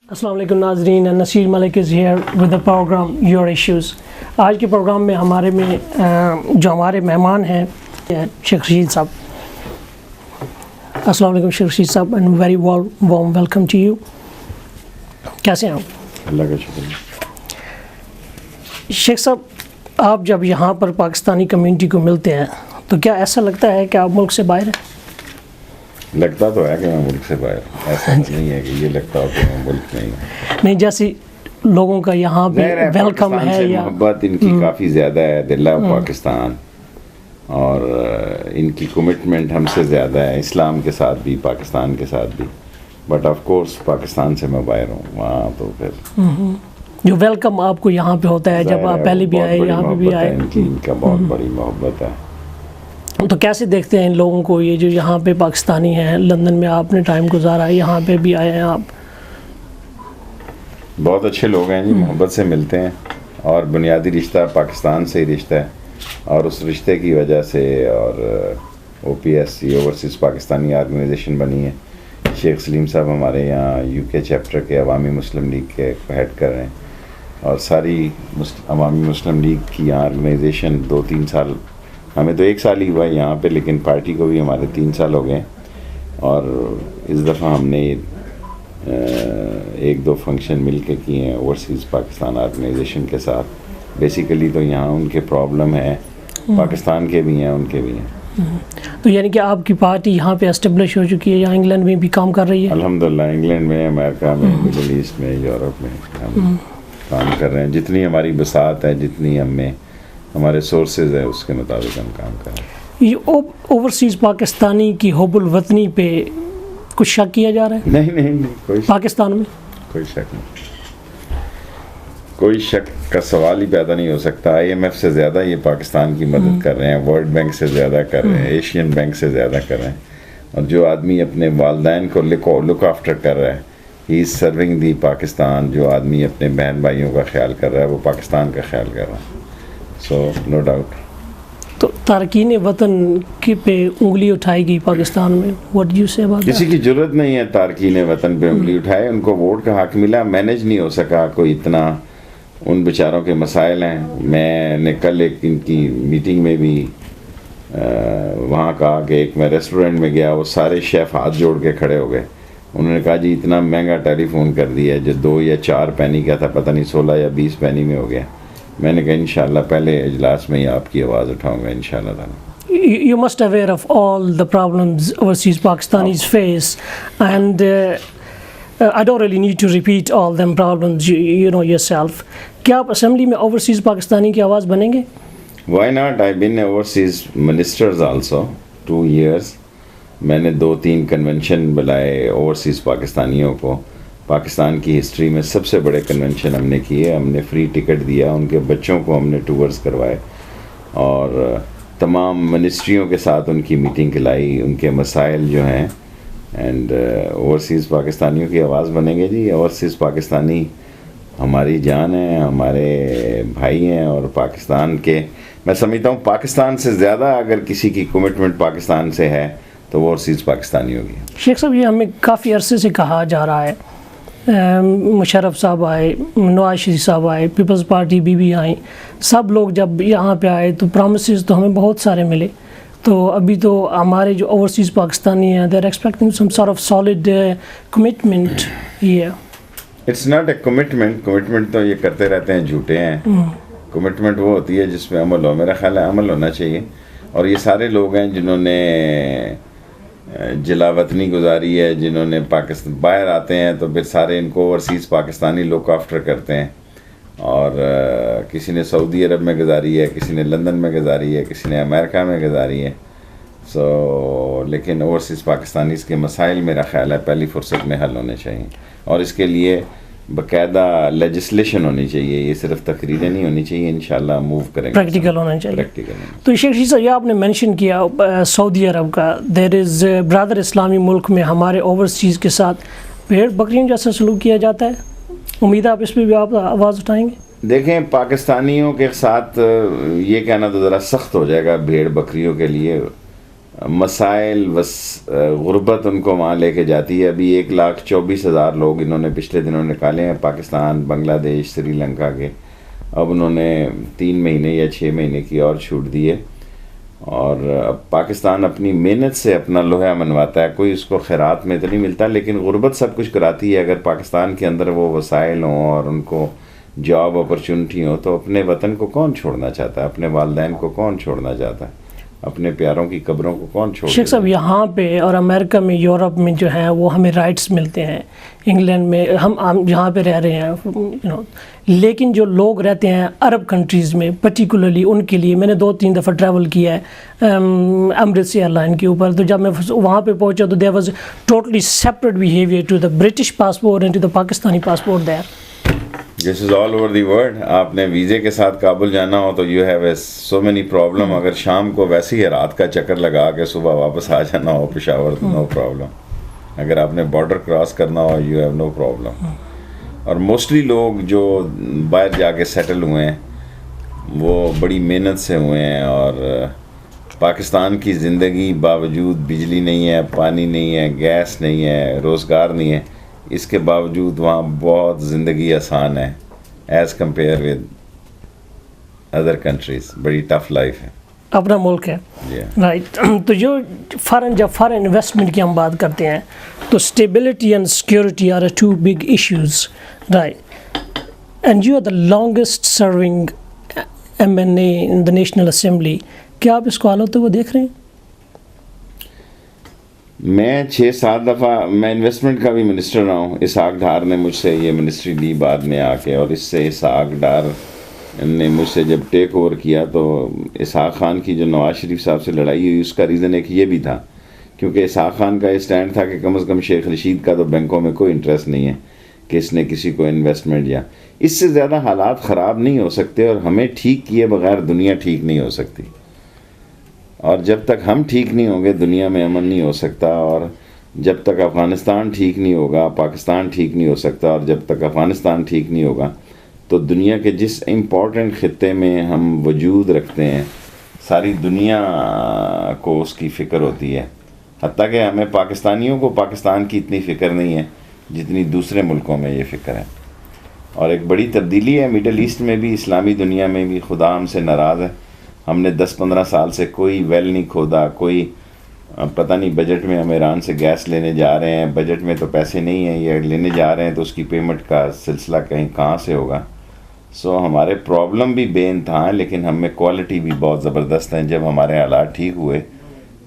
السلام علیکم ناظرین، Naseer Malik is here with the programme your issues. آج کے پروگرام میں جو ہمارے مہمان ہیں شیخ رشید صاحب۔ السلام علیکم شیخ رشید صاحب، and very warm welcome to you. کیسے ہیں آپ؟ اللہ کا شکریہ۔ شیخ صاحب، آپ جب یہاں پر پاکستانی کمیونٹی کو ملتے ہیں تو کیا ایسا لگتا ہے کہ آپ ملک سے باہر ہیں؟ لگتا تو ہے کہ میں ملک سے باہر ہوں، ایسا نہیں ہے کہ یہ لگتا ہو کہ میں ملک نہیں ہوں۔ نہیں، جیسے لوگوں کا یہاں پہ ویلکم ہے یا محبت ان کی کافی زیادہ ہے، دل آف پاکستان، اور ان کی کمٹمنٹ ہم سے زیادہ ہے، اسلام کے ساتھ بھی پاکستان کے ساتھ بھی۔ بٹ آف کورس پاکستان سے میں باہر ہوں، وہاں تو پھر جو ویلکم آپ کو یہاں پہ ہوتا ہے، جب آپ پہلے بھی آئے یہاں پہ بھی آئے، ان کا بہت بڑی محبت ہے۔ تو کیسے دیکھتے ہیں ان لوگوں کو، یہ جو یہاں پہ پاکستانی ہیں، لندن میں آپ نے ٹائم گزارا ہے، یہاں پہ بھی آئے ہیں آپ؟ بہت اچھے لوگ ہیں جی، محبت سے ملتے ہیں، اور بنیادی رشتہ پاکستان سے ہی رشتہ ہے، اور اس رشتے کی وجہ سے اور O P S C overseas Pakistani organisation بنی ہے۔ شیخ سلیم صاحب ہمارے یہاں یو کے چیپٹر کے عوامی مسلم لیگ کے ہیڈ کر رہے ہیں، اور ساری عوامی مسلم لیگ کی یہاں آرگنائزیشن 2-3 سال، ہمیں تو 1 سال ہی ہوا ہے یہاں پہ، لیکن پارٹی کو بھی ہمارے 3 سال ہو گئے، اور اس دفعہ ہم نے 1-2 فنکشن مل کے کیے ہیں اوورسیز پاکستان آرگنائزیشن کے ساتھ۔ بیسیکلی تو یہاں ان کے پرابلم ہے، پاکستان کے بھی ہیں ان کے بھی ہیں۔ تو یعنی کہ آپ کی پارٹی یہاں پہ اسٹیبلش ہو چکی ہے، یہاں انگلینڈ میں بھی کام کر رہی ہے؟ الحمدللہ، انگلینڈ میں، امریکہ میں، مڈل ایسٹ میں، یورپ میں ہم کام کر رہے ہیں۔ جتنی ہماری بساط ہے، جتنی ہم میں ہمارے سورسز ہیں، اس کے مطابق ہم کام کر رہے ہیں۔ یہ اوورسیز پاکستانی کی حب الوطنی پہ کچھ شک کیا جا رہا ہے؟ نہیں، کوئی پاکستان میں کوئی شک نہیں، کوئی شک کا سوال ہی پیدا نہیں ہو سکتا۔ آئی ایم ایف سے زیادہ یہ پاکستان کی مدد کر رہے ہیں، ورلڈ بینک سے زیادہ کر رہے ہیں، ایشین بینک سے زیادہ کر رہے ہیں، اور جو آدمی اپنے والدین کو لک آفٹر کر رہا ہے، ہی از سرونگ دی پاکستان۔ جو آدمی اپنے بہن بھائیوں کا خیال کر رہا ہے، وہ پاکستان کا خیال کر رہا ہے، سو نو ڈاؤٹ۔ تو تارکین وطن کی پہ انگلی اٹھائے گی پاکستان میں؟ واٹ ڈو یو سے اباؤٹ دیٹ؟ کسی کی ضرورت نہیں ہے تارکین وطن پہ انگلی اٹھائے، ان کو ووٹ کا حق ملا، مینج نہیں ہو سکا کوئی اتنا، ان بیچاروں کے مسائل ہیں۔ میں نے کل ایک ان کی میٹنگ میں بھی وہاں کہا کہ ایک میں ریسٹورنٹ میں گیا، وہ سارے شیف ہاتھ جوڑ کے کھڑے ہو گئے، انہوں نے کہا جی اتنا مہنگا ٹیلی فون کر دیا ہے، جو 2 یا 4 پینی کا تھا، پتہ نہیں 16 یا 20 پینی میں ہو گیا۔ میں نے کہا انشاءاللہ پہلے اجلاس میں ہی آپ کی آواز اٹھاؤں گا انشاءاللہ تعالیٰ۔ You must aware of all the problems overseas Pakistanis face, and I don't really need to repeat all them problems, you know yourself. کیا آپ اسمبلی میں اوورسیز پاکستانی کی آواز بنیں گے؟ Why not? I've been overseas ministers also 2 years. میں نے 2-3 convention بلائے اوورسیز پاکستانیوں کو، پاکستان کی ہسٹری میں سب سے بڑے کنونشن ہم نے کیے، ہم نے فری ٹکٹ دیا، ان کے بچوں کو ہم نے ٹورز کروائے، اور تمام منسٹریوں کے ساتھ ان کی میٹنگ کرائی، ان کے مسائل جو ہیں، اینڈ اوورسیز پاکستانیوں کی آواز بنیں گے جی۔ اوورسیز پاکستانی ہماری جان ہیں، ہمارے بھائی ہیں، اور پاکستان کے، میں سمجھتا ہوں پاکستان سے زیادہ اگر کسی کی کمٹمنٹ پاکستان سے ہے تو وہ اوورسیز پاکستانی ہوگی۔ شیخ صاحب، یہ ہمیں کافی عرصے سے کہا جا رہا ہے، مشرف صاحب آئے، نواز شریف صاحب آئے، پیپلز پارٹی بھی آئیں، سب لوگ جب یہاں پہ آئے تو پرومسز تو ہمیں بہت سارے ملے، تو ابھی تو ہمارے جو اوورسیز پاکستانی ہیں they are expecting some sort of solid commitment. یہ اٹس ناٹ اے کمٹمنٹ تو یہ کرتے رہتے ہیں، جھوٹے ہیں۔ کمٹمنٹ وہ ہوتی ہے جس میں عمل ہو، میرا خیال ہے عمل ہونا چاہیے، اور یہ سارے لوگ ہیں جنہوں نے جلا وطنی گزاری ہے، جنہوں نے پاکستان باہر آتے ہیں تو پھر سارے ان کو اوورسیز پاکستانی لک آفٹر کرتے ہیں، اور کسی نے سعودی عرب میں گزاری ہے، کسی نے لندن میں گزاری ہے، کسی نے امریکہ میں گزاری ہے، لیکن اوورسیز پاکستانیز کے مسائل میرا خیال ہے پہلی فرصت میں حل ہونے چاہیے، اور اس کے لیے باقاعدہ لیجسلیشن ہونی چاہیے، یہ صرف تقریریں نہیں ہونی چاہیے، انشاءاللہ موو کریں گے، پریکٹیکل ہونا چاہیے۔ تو شیخ رشید صاحب، یہ آپ نے مینشن کیا سعودی عرب کا، دیر از برادر اسلامی ملک میں ہمارے اوورسیز کے ساتھ بھیڑ بکریوں جیسا سلوک کیا جاتا ہے، امید ہے آپ اس پہ بھی آپ آواز اٹھائیں گے؟ دیکھیں، پاکستانیوں کے ساتھ یہ کہنا تو ذرا سخت ہو جائے گا بھیڑ بکریوں کے لیے، مسائل غربت ان کو وہاں لے کے جاتی ہے. ابھی 1,24,000 لوگ انہوں نے پچھلے دنوں نکالے ہیں پاکستان، بنگلہ دیش، سری لنکا کے. اب انہوں نے 3 مہینے یا 6 مہینے کی اور چھوٹ دی ہے. اور اب پاکستان اپنی محنت سے اپنا لوہا منواتا ہے. کوئی اس کو خیرات میں تو نہیں ملتا، لیکن غربت سب کچھ کراتی ہے. اگر پاکستان کے اندر وہ وسائل ہوں اور ان کو جاب اپرچونٹی ہو تو اپنے وطن کو کون چھوڑنا چاہتا ہے؟ اپنے والدین کو کون چھوڑنا چاہتا ہے؟ اپنے پیاروں کی قبروں کو کون چھوڑ؟ شیخ صاحب یہاں پہ اور امریکہ میں، یورپ میں جو ہیں وہ ہمیں رائٹس ملتے ہیں، انگلینڈ میں ہم جہاں پہ رہ رہے ہیں لیکن جو لوگ رہتے ہیں عرب کنٹریز میں پرٹیکولرلی، ان کے لیے میں نے 2-3 دفعہ ٹریول کیا ہے امریٹس ایئر لائن کے اوپر. تو جب میں وہاں پہ پہنچا تو there was totally separate behaviour to the British passport and to the Pakistani passport there. This is all over the world. آپ نے ویزے کے ساتھ کابل جانا ہو تو you have so many problem. اگر شام کو ویسے ہی رات کا چکر لگا کے صبح واپس آ جانا ہو پشاور تو نو پرابلم. اگر آپ نے بارڈر کراس کرنا ہو یو ہیو نو پرابلم. اور موسٹلی لوگ جو باہر جا کے سیٹل ہوئے ہیں وہ بڑی محنت سے ہوئے ہیں. اور پاکستان کی زندگی باوجود بجلی نہیں ہے، پانی نہیں ہے، گیس نہیں ہے، روزگار نہیں ہے، اس کے باوجود وہاں بہت زندگی آسان ہے as compare with other countries. بڑی ٹف لائف ہے. اپنا ملک ہے رائٹ. تو جو جب فارن انویسٹمنٹ کی ہم بات کرتے ہیں تو stability and security are 2 big issues right. And you are the longest serving MNA in the national assembly. کیا آپ اس کو حالت وہ دیکھ رہے ہیں؟ میں 6-7 دفعہ میں انویسٹمنٹ کا بھی منسٹر رہا ہوں. اسحاق ڈار نے مجھ سے یہ منسٹری لی بعد میں آ کے، اور اس سے اسحاق ڈار نے مجھ سے جب ٹیک اوور کیا تو اسحاق خان کی جو نواز شریف صاحب سے لڑائی ہوئی اس کا ریزن ایک یہ بھی تھا، کیونکہ اسحاق خان کا یہ اسٹینڈ تھا کہ کم از کم شیخ رشید کا تو بینکوں میں کوئی انٹرسٹ نہیں ہے کہ اس نے کسی کو انویسٹمنٹ یا اس سے زیادہ حالات خراب نہیں ہو سکتے. اور ہمیں ٹھیک کیے بغیر دنیا ٹھیک نہیں ہو سکتی. اور جب تک ہم ٹھیک نہیں ہوں گے دنیا میں امن نہیں ہو سکتا. اور جب تک افغانستان ٹھیک نہیں ہوگا پاکستان ٹھیک نہیں ہو سکتا. اور جب تک افغانستان ٹھیک نہیں ہوگا تو دنیا کے جس امپورٹنٹ خطے میں ہم وجود رکھتے ہیں ساری دنیا کو اس کی فکر ہوتی ہے. حتیٰ کہ ہمیں پاکستانیوں کو پاکستان کی اتنی فکر نہیں ہے جتنی دوسرے ملکوں میں یہ فکر ہے. اور ایک بڑی تبدیلی ہے مڈل ایسٹ میں بھی، اسلامی دنیا میں بھی. خدا ہم سے ناراض ہے. ہم نے 10-15 سال سے کوئی ویل نہیں کھودا. کوئی پتہ نہیں بجٹ میں ہم ایران سے گیس لینے جا رہے ہیں، بجٹ میں تو پیسے نہیں ہیں، یہ لینے جا رہے ہیں تو اس کی پیمنٹ کا سلسلہ کہاں سے ہوگا. سو ہمارے پرابلم بھی بے انتہا ہیں لیکن ہم میں کوالٹی بھی بہت زبردست ہیں. جب ہمارے حالات ٹھیک ہوئے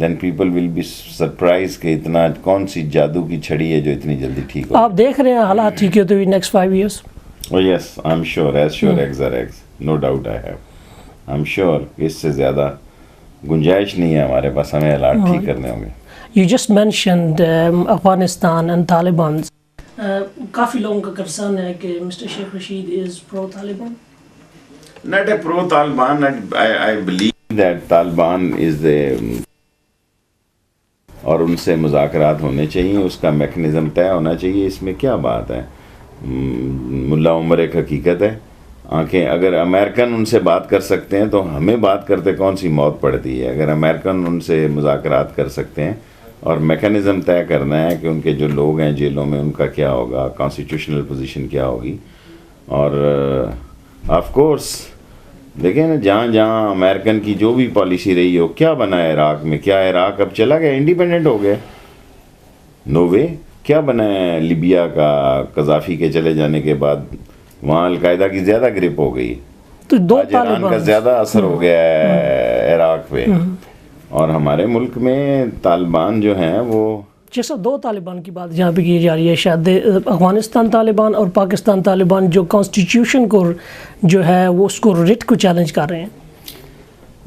then people will be surprise کہ اتنا کون سی جادو کی چھڑی ہے جو اتنی جلدی ٹھیک ہو. آپ دیکھ رہے ہیں حالات ٹھیک ہوتے ہوئے next 5 years؟ Oh yes, I'm sure, as sure eggs are eggs. No doubt I have. I'm sure کہ اس سے زیادہ گنجائش نہیں ہے ہمارے پاس. ہمیں حالات ٹھیک کرنے ہوں گے. You just mentioned Afghanistan and Taliban. کافی لوگوں کا کنسرن ہے کہ mister Sheikh Rashid is pro-Taliban. Not a pro-Taliban. I believe that Taliban is the اور ان سے مذاکرات ہونے چاہیے، اس کا میکنزم طے ہونا چاہیے. اس میں کیا بات ہے؟ ملا عمر ایک حقیقت ہے. آنکھیں اگر امریکن ان سے بات کر سکتے ہیں تو ہمیں بات کرتے کون سی موت پڑتی ہے؟ اگر امریکن ان سے مذاکرات کر سکتے ہیں اور میکنزم طے کرنا ہے کہ ان کے جو لوگ ہیں جیلوں میں ان کا کیا ہوگا، کانسٹیٹیوشنل پوزیشن کیا ہوگی. اور آف کورس دیکھیں نا جہاں جہاں امریکن کی جو بھی پالیسی رہی ہو، کیا بنا ہے عراق میں؟ کیا عراق اب چلا گیا انڈیپینڈنٹ ہو گیا؟ نو وے. کیا بنا ہے لیبیا کا قذافی کے چلے جانے کے بعد؟ وہاں القاعدہ کی زیادہ گرپ ہو گئی، تو دو ایران کا زیادہ اثر ہو گیا ہے عراق پہ. اور ہمارے ملک میں طالبان جو ہیں وہ جیسا 2 طالبان کی بات جہاں پہ کی جا رہی ہے، شاید افغانستان طالبان اور پاکستان طالبان جو کانسٹیٹیوشن کو جو ہے وہ اس کو ریٹ کو چیلنج کر رہے ہیں.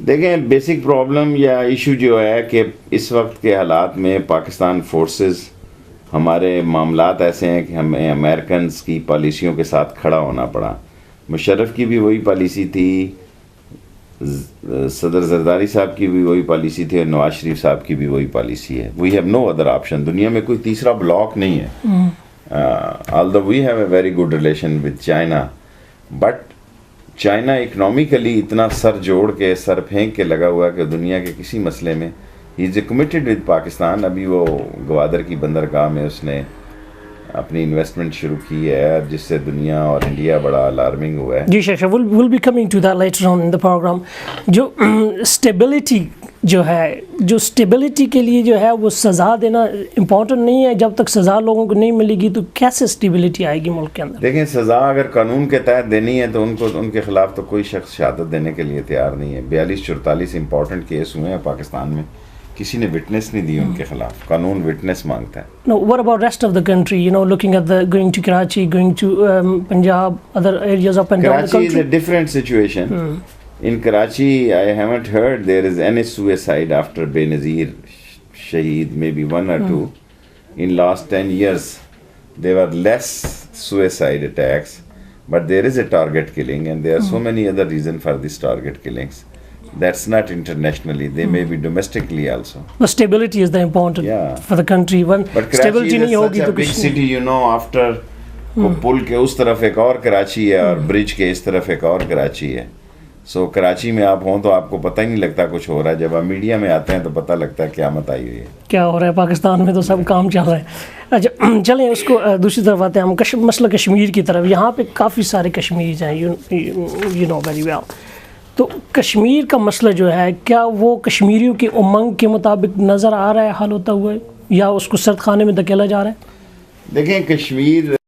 دیکھیں بیسک پرابلم یا ایشو جو ہے کہ اس وقت کے حالات میں پاکستان فورسز، ہمارے معاملات ایسے ہیں کہ ہمیں امریکنز کی پالیسیوں کے ساتھ کھڑا ہونا پڑا. مشرف کی بھی وہی پالیسی تھی، صدر زرداری صاحب کی بھی وہی پالیسی تھی، اور نواز شریف صاحب کی بھی وہی پالیسی ہے. We have no other option. دنیا میں کوئی تیسرا بلاک نہیں ہے. although we have a very good relation with China, but China economically اتنا سر جوڑ کے سر پھینک کے لگا ہوا ہے کہ دنیا کے کسی مسئلے میں ہی از کمیٹڈ ود پاکستان. ابھی وہ گوادر کی بندرگاہ میں اس نے اپنی انویسٹمنٹ شروع کی ہے جس سے دنیا اور انڈیا بڑا الارمنگ ہوا ہے. جی Sheikh will be coming to that later on in the programme. جو اسٹیبلٹی جو ہے, جو اسٹیبلٹی کے لیے جو ہے وہ سزا دینا امپورٹنٹ نہیں ہے. جب تک سزا لوگوں کو نہیں ملے گی تو کیسے اسٹیبلٹی آئے گی ملک کے اندر؟ دیکھیں, سزا اگر قانون کے تحت دینی ہے تو ان کے خلاف تو کوئی شخص شہادت دینے کے لیے تیار نہیں ہے. 42-44 امپورٹنٹ کیس ہوئے ہیں پاکستان میں, کسی نے وٹنس نہیں دی ان کے خلاف. قانون وٹنس مانگتا ہے. No, what about rest of the country? You know, looking at the going to Karachi, going to Punjab, other areas up and down the Karachi is country. a different situation. In Karachi, I haven't heard there is any suicide after Benazir Shaheed, maybe one or two. In last 10 years, there were less suicide attacks, but there is a target killing, and there are so many other reasons for these target killings. That's not internationally. They may be domestically also. The stability is the important for the country. When But Karachi stability is نہیں ہوگی such تو a big کچھ city, you know, after پل کے اس طرف ایک اور کراچی ہے اور برج کے اس طرف ایک اور کراچی ہے. سو کراچی میں آپ ہوں تو آپ کو پتہ ہی نہیں لگتا کچھ ہو رہا ہے. جب آپ میڈیا میں آتے ہیں تو پتہ لگتا ہے قیامت آئی ہوئی ہے. کیا ہو رہا ہے پاکستان میں, تو سب کام چل رہا ہے. اچھا چلیں اس کو دوسری طرف آتے ہیں ہم, مسئلہ کشمیر کی طرف. یہاں پہ کافی سارے کشمیریز ہیں, یو نو ویری ویل. تو کشمیر کا مسئلہ جو ہے, کیا وہ کشمیریوں کی امنگ کے مطابق نظر آ رہا ہے حل ہوتا ہوا, یا اس کو سرد خانے میں دھکیلا جا رہا ہے؟ دیکھیں, کشمیر